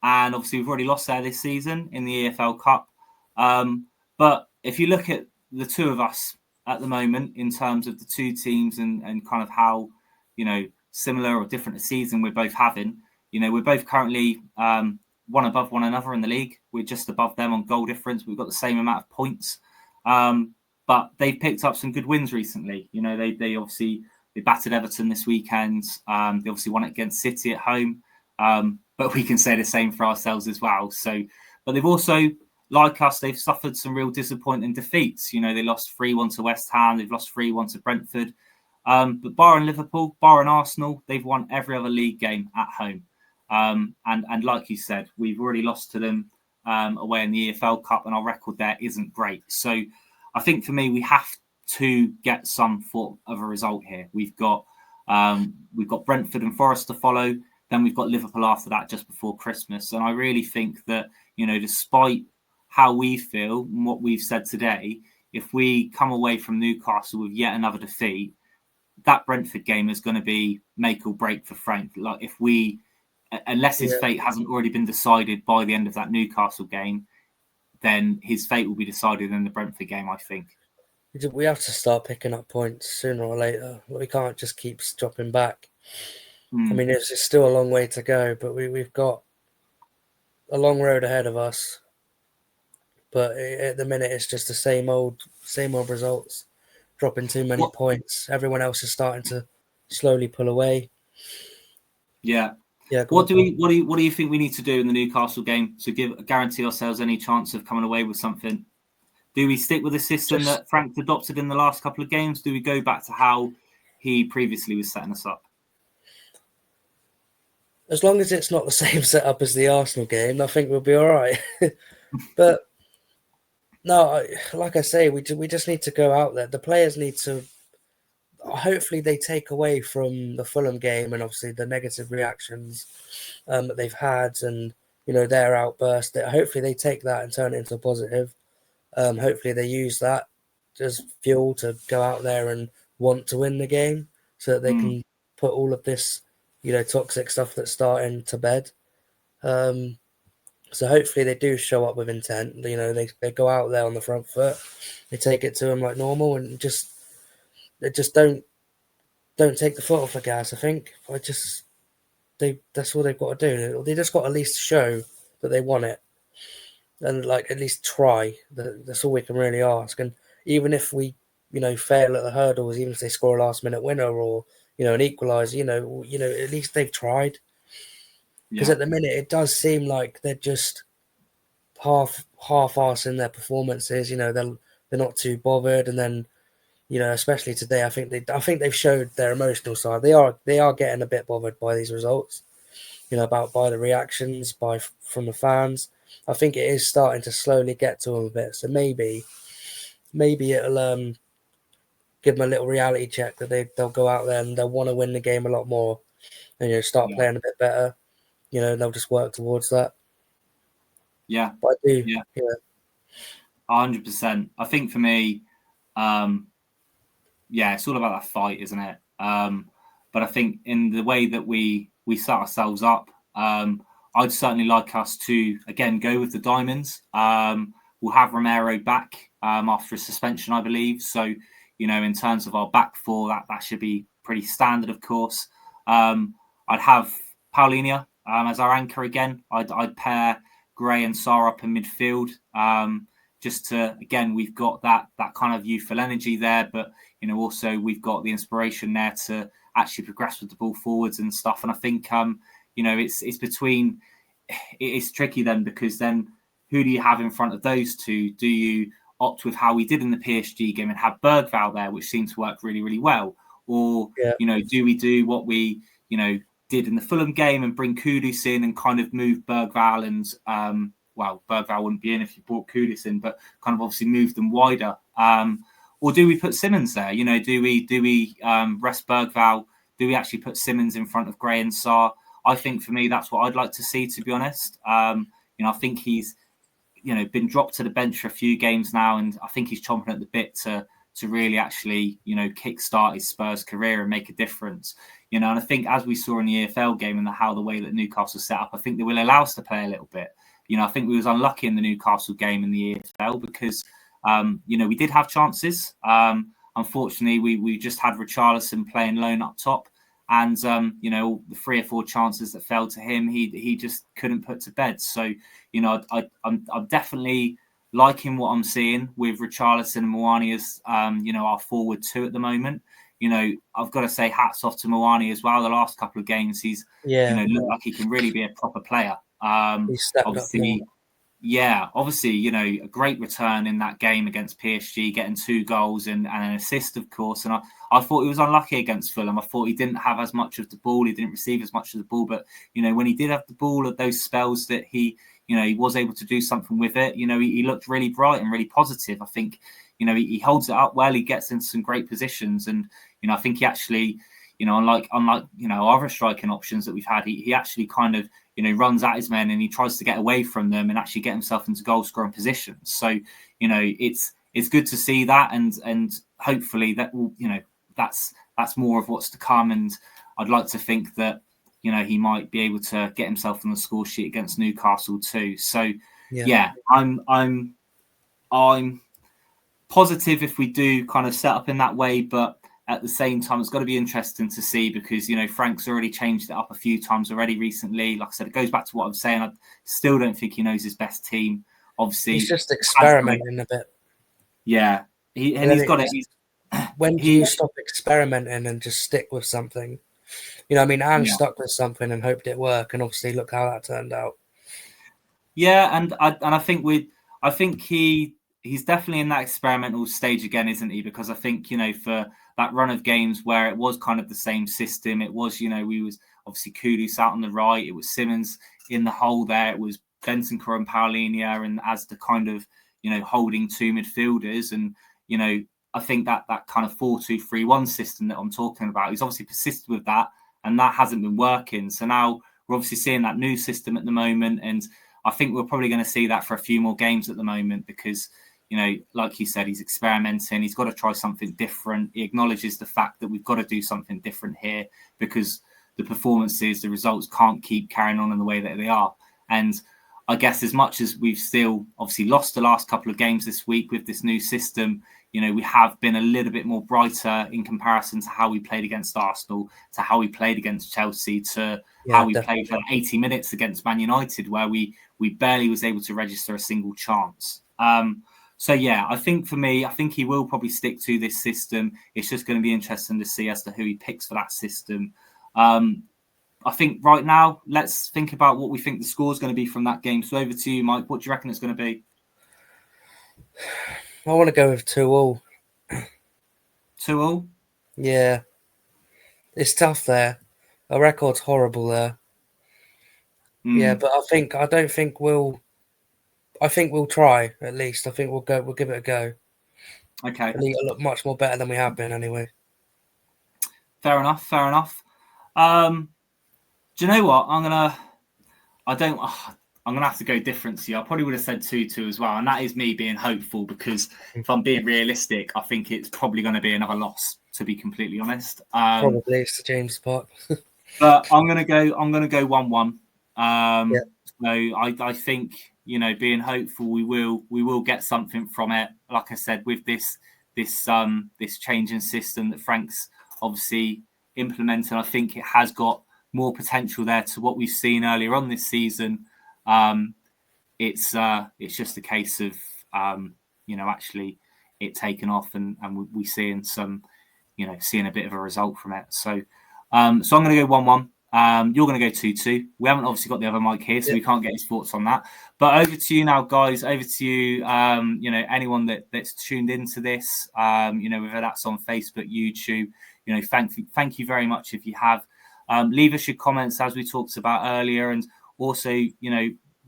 And obviously we've already lost there this season in the EFL Cup. But if you look at the two of us at the moment in terms of the two teams and kind of how, similar or different a season we're both having, we're both currently one above one another in the league. We're just above them on goal difference. We've got the same amount of points. But they've picked up some good wins recently. They obviously they battered Everton this weekend. They obviously won it against City at home. But we can say the same for ourselves as well. So, but they've also, like us, they've suffered some real disappointing defeats. They lost 3-1 to West Ham. They've lost 3-1 to Brentford. But barring Liverpool, barring Arsenal, they've won every other league game at home. And like you said, we've already lost to them away in the EFL Cup, and our record there isn't great. So I think for me, we have to get some form of a result here. We've got Brentford and Forest to follow. Then we've got Liverpool after that, just before Christmas. And I really think that, despite how we feel and what we've said today, if we come away from Newcastle with yet another defeat, that Brentford game is going to be make or break for Frank. Like unless his fate hasn't already been decided by the end of that Newcastle game, then his fate will be decided in the Brentford game, I think. We have to start picking up points sooner or later. We can't just keep dropping back. I mean, it's still a long way to go, but we've got a long road ahead of us. But at the minute, it's just the same old results, dropping too many points. Everyone else is starting to slowly pull away. Yeah. What do you think we need to do in the Newcastle game to guarantee ourselves any chance of coming away with something? Do we stick with the system that Frank's adopted in the last couple of games? Do we go back to how he previously was setting us up? As long as it's not the same setup as the Arsenal game, I think we'll be all right. But no, like I say, we just need to go out there. The players need to. Hopefully, they take away from the Fulham game and obviously the negative reactions that they've had, and their outburst. Hopefully, they take that and turn it into a positive. Hopefully, they use that as fuel to go out there and want to win the game, so that they can put all of this, toxic stuff that's starting to bed. So hopefully they do show up with intent. They go out there on the front foot, they take it to them like normal, and they just don't take the foot off the gas. I think that's all they've got to do. They just got to at least show that they want it, and at least try. That's all we can really ask. And even if we fail at the hurdles, even if they score a last minute winner or an equaliser, at least they've tried. Because at the minute, it does seem like they're just half-arse in their performances. They're not too bothered, and then especially today, I think they've showed their emotional side. They are getting a bit bothered by these results. By the reactions from the fans. I think it is starting to slowly get to them a bit. So maybe it'll give them a little reality check that they'll go out there and they'll want to win the game a lot more, and start playing a bit better. They'll just work towards that. Yeah, But I do. yeah, Yeah. 100%. I think for me, it's all about that fight, isn't it? But I think in the way that we set ourselves up, I'd certainly like us to again go with the diamonds. We'll have Romero back after a suspension, I believe. So, in terms of our back four, that should be pretty standard, of course. I'd have Paulinho as our anchor again. I'd pair Gray and Sarr up in midfield. Just to, again, we've got that kind of youthful energy there, but also we've got the inspiration there to actually progress with the ball forwards and stuff. And I think it's between, it's tricky then, because then who do you have in front of those two? Do you opt with how we did in the PSG game and have Bergval there, which seemed to work really, really well? Or, do we do what we, did in the Fulham game and bring Kudus in and kind of move Bergval and, Bergval wouldn't be in if you brought Kudus in, but kind of obviously move them wider. Or do we put Simmons there? Do we rest Bergval? Do we actually put Simmons in front of Gray and Sarr? I think for me, that's what I'd like to see, to be honest. I think he's, been dropped to the bench for a few games now, and I think he's chomping at the bit to really actually, kickstart his Spurs career and make a difference. And I think as we saw in the EFL game and the way that Newcastle set up, I think they will allow us to play a little bit. I think we was unlucky in the Newcastle game in the EFL because, we did have chances. Unfortunately, we just had Richarlison playing lone up top. And, the 3 or 4 chances that fell to him, he just couldn't put to bed. So, I'm definitely liking what I'm seeing with Richarlison and Moani as, our forward 2 at the moment. I've got to say hats off to Moani as well. The last couple of games, he's, looked like he can really be a proper player. He stepped up more. Obviously, a great return in that game against PSG, getting 2 goals and an assist, of course. And I thought he was unlucky against Fulham. I thought he didn't have as much of the ball. He didn't receive as much of the ball. But, when he did have the ball at those spells that he was able to do something with it, he looked really bright and really positive. I think, he holds it up well. He gets into some great positions. And, I think he actually, unlike other striking options that we've had, he actually kind of, runs at his men and he tries to get away from them and actually get himself into goal scoring positions. So, it's good to see that, and hopefully that will, that's more of what's to come. And I'd like to think that, he might be able to get himself on the score sheet against Newcastle too. So, I'm positive if we do kind of set up in that way, but at the same time, it's got to be interesting to see because, Frank's already changed it up a few times already recently. Like I said, it goes back to what I'm saying. I still don't think he knows his best team. Obviously, he's just experimenting a bit. Yeah. He's got it. When do you stop experimenting and just stick with something? Ange stuck with something and hoped it worked, and obviously look how that turned out. Yeah, and I think he's definitely in that experimental stage again, isn't he? Because I think, for that run of games where it was kind of the same system, it was, we was obviously Kudus out on the right, it was Simmons in the hole there, it was Bentancur and Paulinho, and as the kind of, holding 2 midfielders. And, I think that kind of 4-2-3-1 system that I'm talking about, he's obviously persisted with that, and that hasn't been working. So now we're obviously seeing that new system at the moment, and I think we're probably going to see that for a few more games at the moment because, like you said, he's experimenting. He's got to try something different. He acknowledges the fact that we've got to do something different here because the performances, the results can't keep carrying on in the way that they are. And I guess as much as we've still obviously lost the last couple of games this week with this new system, we have been a little bit more brighter in comparison to how we played against Arsenal, to how we played against Chelsea, to how we played for 80 minutes against Man United, where we barely was able to register a single chance. I think for me, I think he will probably stick to this system. It's just going to be interesting to see as to who he picks for that system. I think right now, let's think about what we think the score is going to be from that game. So over to you, Mike. What do you reckon it's going to be? I want to go with 2-2. 2-2? Yeah. It's tough there. Our record's horrible there. Yeah, but I think we'll try at least. I think we'll give it a go. Okay. I think it'll look much more better than we have been anyway. Fair enough. Do you know what? I'm going to have to go different to you. I probably would have said 2-2 as well. And that is me being hopeful, because if I'm being realistic, I think it's probably going to be another loss, to be completely honest. Probably it's the James Park. But I'm going to go 1-1. Yeah. So I think, being hopeful, we will get something from it. Like I said, with this changing system that Frank's obviously implemented, I think it has got more potential there to what we've seen earlier on this season. It's just a case of actually it taking off and we seeing seeing a bit of a result from it. So I'm going to go 1-1. You're going to go 2-2. We haven't obviously got the other mic here, so we can't get his thoughts on that. But over to you now, guys. Over to you. Anyone that's tuned into this, whether that's on Facebook, YouTube, thank you very much if you have. Leave us your comments, as we talked about earlier, and also,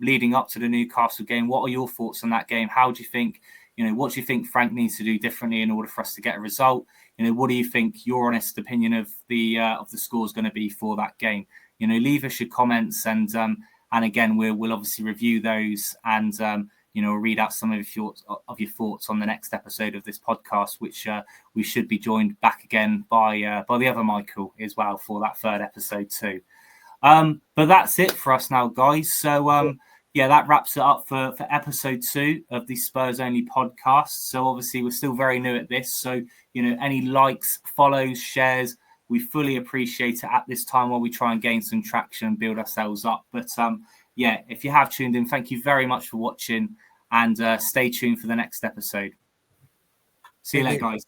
leading up to the Newcastle game, what are your thoughts on that game? How do you think, what do you think Frank needs to do differently in order for us to get a result? What do you think your honest opinion of the score is going to be for that game? Leave us your comments, and again, we'll obviously review those, and read out some of your thoughts on the next episode of this podcast, which we should be joined back again by the other Michael as well for that third episode too. But that's it for us now, guys. So that wraps it up for episode 2 of the Spurs Only podcast. So obviously we're still very new at this. So, any likes, follows, shares, we fully appreciate it at this time while we try and gain some traction and build ourselves up. But if you have tuned in, thank you very much for watching, and stay tuned for the next episode. See you later, guys.